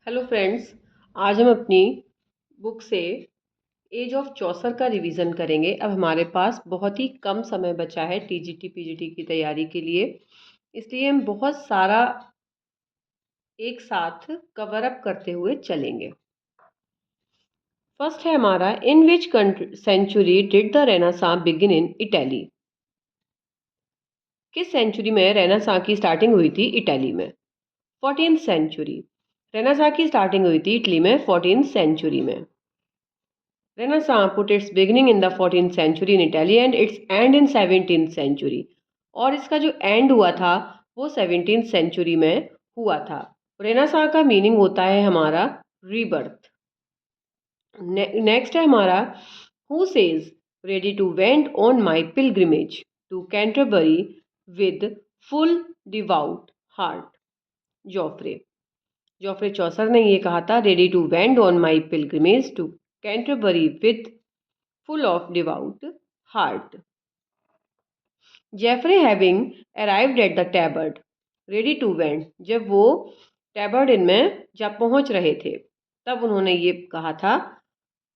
Hello friends. आज हम अपनी बुक से एज ऑफ चौसर का रिवीजन करेंगे। अब हमारे पास बहुत ही कम समय बचा है टीजीटी पीजीटी की तैयारी के लिए, इसलिए हम बहुत सारा एक साथ कवर अप करते हुए चलेंगे। फर्स्ट है हमारा, in which century did the renaissance begin in Italy. किस सेंचुरी में रेनेसां की स्टार्टिंग हुई थी इटली में? 14th century. रेनेसां की स्टार्टिंग हुई थी इटली में 14th सेंचुरी में। Renaissance put its beginning in the 14th century in Italy and its end in 17th century। और इसका जो एंड हुआ था वो 17th सेंचुरी में हुआ था। रेनासां का मीनिंग होता है हमारा रीबर्थ। नेक्स्ट है हमारा, who says ready to went on my pilgrimage to Canterbury with full devout heart. Geoffrey Geoffrey Chaucer ने ये कहा था, ready to went on my pilgrimage to Canterbury with full of devout heart। Geoffrey having arrived at the Tabard ready to went, जब वो टैबर्ड इन में जब पहुंच रहे थे तब उन्होंने ये कहा था,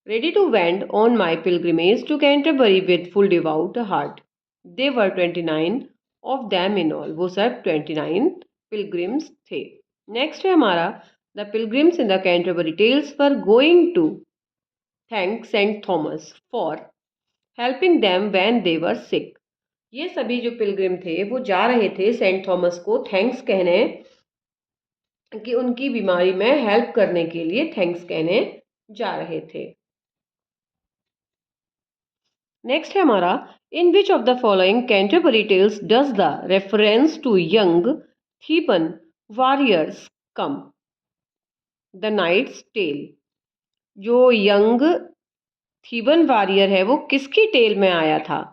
ready to went on my pilgrimage to Canterbury with full devout heart. They were 29 of them in all, वो सब 29 पिलग्रिम्स थे। नेक्स्ट है हमारा, the pilgrims in the Canterbury Tales were going to thank Saint Thomas for helping them when they were sick. ये सभी जो Pilgrim थे वो जा रहे थे सेंट थॉमस को थैंक्स कहने, कि उनकी बीमारी में हेल्प करने के लिए थैंक्स कहने जा रहे थे। नेक्स्ट है हमारा, in which of the following Canterbury Tales does the reference to young Theban warriors come? The knight's tale. जो यंग थीबन वॉरियर है वो किसकी टेल में आया था?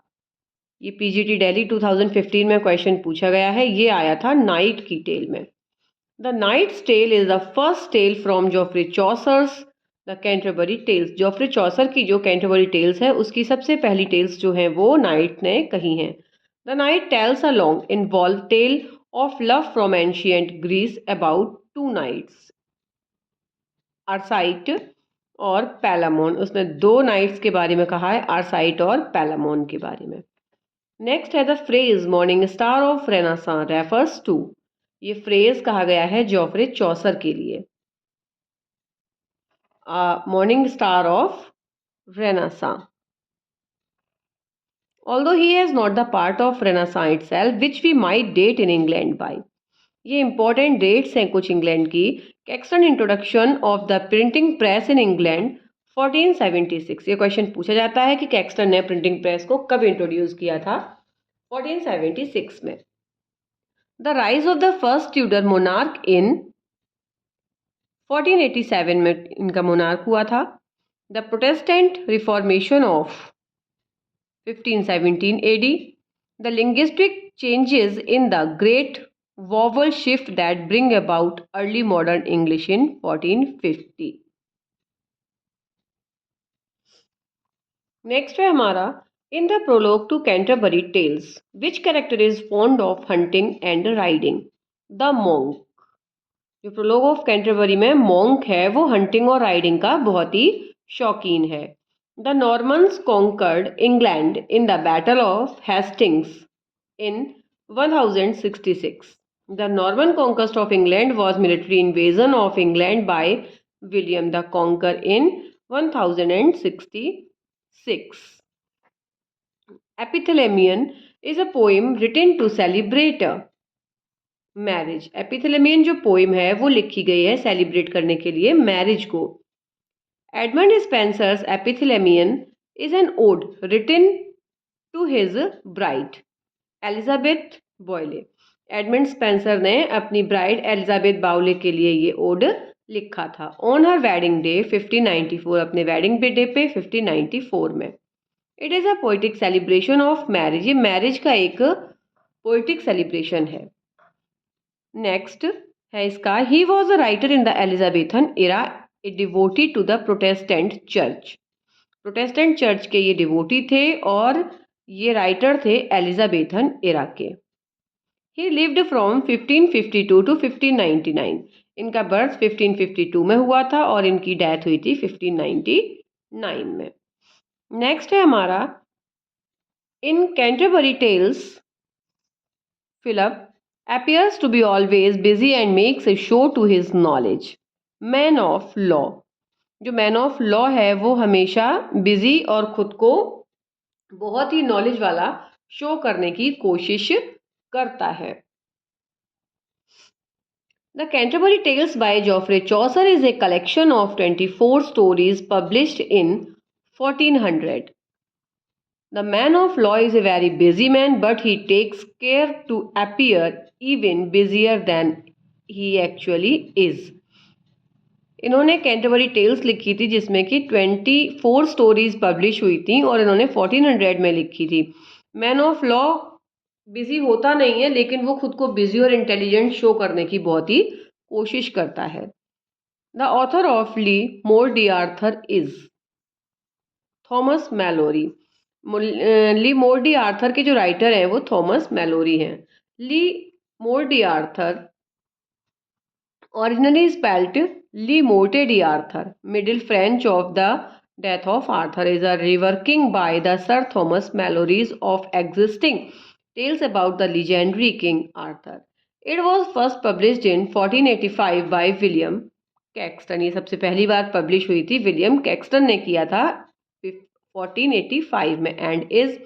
ये पीजीटी दिल्ली 2015 में क्वेश्चन पूछा गया है, ये आया था नाइट की टेल में। The knight's tale is the first tale from Geoffrey Chaucer's the Canterbury Tales. Geoffrey Chaucer की जो कैंटरबरी टेल्स है उसकी सबसे पहली टेल्स जो हैं वो नाइट ने कही हैं। The knight tales a long involve tale of love from ancient Greece about two knights, Arcite और पैलामोन। उसने दो नाइट्स के बारे में कहा है, आर्साइट और पैलामोन के बारे में। नेक्स्ट है the phrase morning star of renaissance refers to. ये फ्रेज कहा गया है जोफ्रे चौसर के लिए। Morning star of renaissance. Although he is not the part of Renaissance itself, which we might date in England by। ये important dates हैं कुछ England की। Caxton introduction of the printing press in England 1476। ये question पूछा जाता है कि Caxton ने प्रिंटिंग प्रेस को कब इंट्रोड्यूस किया था? 1476 में। The rise of the first Tudor monarch in 1487 में इनका मोनार्क हुआ था। The Protestant Reformation of 1517 AD। The linguistic changes in the Great Vowel Shift that bring about early modern English in 1450। Next है हमारा, in the prologue to Canterbury Tales which character is fond of hunting and riding? The monk. जो prologue of Canterbury में monk है वो hunting और riding का बहुत ही शौकीन है। The Normans conquered England in the battle of Hastings in 1066। The Norman conquest of England was military invasion of England by William the Conqueror in 1066। Epithalamion is a poem written to celebrate a marriage। Epithalamion जो poem है वो लिखी गई है celebrate करने के लिए marriage को। Edmund Spenser's Epithalamion is an ode written to his bride Elizabeth Boyle. Edmund Spenser ने अपनी ब्राइड एलिजाबेथ बाउले के लिए ये ओड लिखा था। ऑन हर वेडिंग डे 1594, अपने वेडिंग डे पे 1594 में। It is a poetic celebration of marriage. ये मैरिज का एक पोइटिक सेलिब्रेशन है। नेक्स्ट है इसका, he was a writer in the Elizabethan era, a devotee to the Protestant church. Protestant church के ये डिवोटी थे और ये राइटर थे एलिजाबेथन एरा के। He lived from 1552 to 1599। इनका बर्थ 1552 में हुआ था और इनकी डेथ हुई थी 1599 में। नेक्स्ट है हमारा, in Canterbury Tales Philip appears to be always busy and makes a show to his knowledge. Man of law, जो मैन ऑफ लॉ है वो हमेशा बिजी और खुद को बहुत ही नॉलेज वाला शो करने की कोशिश करता है। The Canterbury Tales by Geoffrey Chaucer is a collection of 24 stories published in 1400। The man of law is a very busy man, but he takes care to appear even busier than he actually is. इन्होंने Canterbury tales लिखी थी जिसमें कि 24 stories publish हुई थी और इन्होंने 1400 में लिखी थी। मैन ऑफ लॉ बिजी होता नहीं है लेकिन वो खुद को बिजी और इंटेलिजेंट शो करने की बहुत ही कोशिश करता है। The author of Le Morte d'Arthur is Thomas Malory. Le Morte d'Arthur के जो राइटर हैं वो थॉमस मैलोरी हैं। Le Morte d'Arthur originally spelt Lee Morte d'Arthur, middle French of the death of Arthur, is a reworking by the Sir Thomas Malory's of existing tales about the legendary King Arthur. It was first published in 1485 by William Caxton. ये सबसे पहली बार publish हुई थी, William Caxton ने किया था 1485 में, and is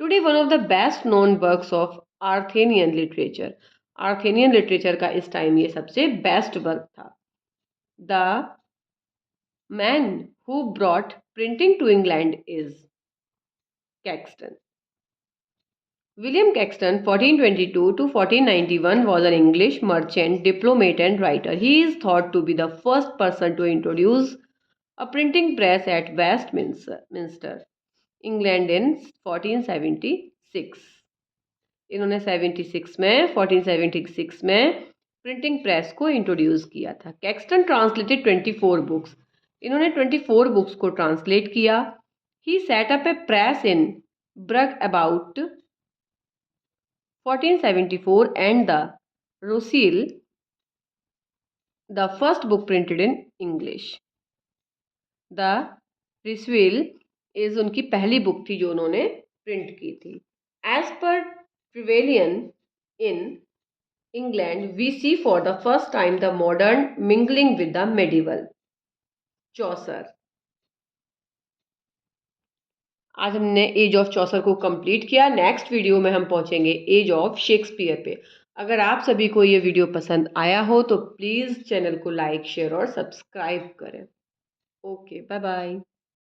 today one of the best known works of Arthurian literature. Arthurian literature का इस टाइम ये सबसे बेस्ट वर्क था। The man who brought printing to England is Caxton. William Caxton 1422 to 1491 was an English merchant, diplomat and writer. He is thought to be the first person to introduce a printing press at Westminster, England in 1476. इन्होंने 1476 में printing press को introduce किया था। Caxton translated 24 books. इन्होंने 24 books को translate किया। He set up a press in Bruges about 1474 and the Recuyell the first book printed in English. The Recuyell is उनकी पहली बुक थी जो उन्होंने प्रिंट की थी। As per Trevelyan in England, we see for the first time the modern mingling with the medieval. चौसर। आज हमने as of चौसर को कंप्लीट किया। नेक्स्ट वीडियो में हम पहुंचेंगे एज ऑफ शेक्सपियर पे। अगर आप सभी को ये वीडियो पसंद आया हो तो प्लीज़ चैनल को लाइक, शेयर और सब्सक्राइब करें। Okay, bye bye.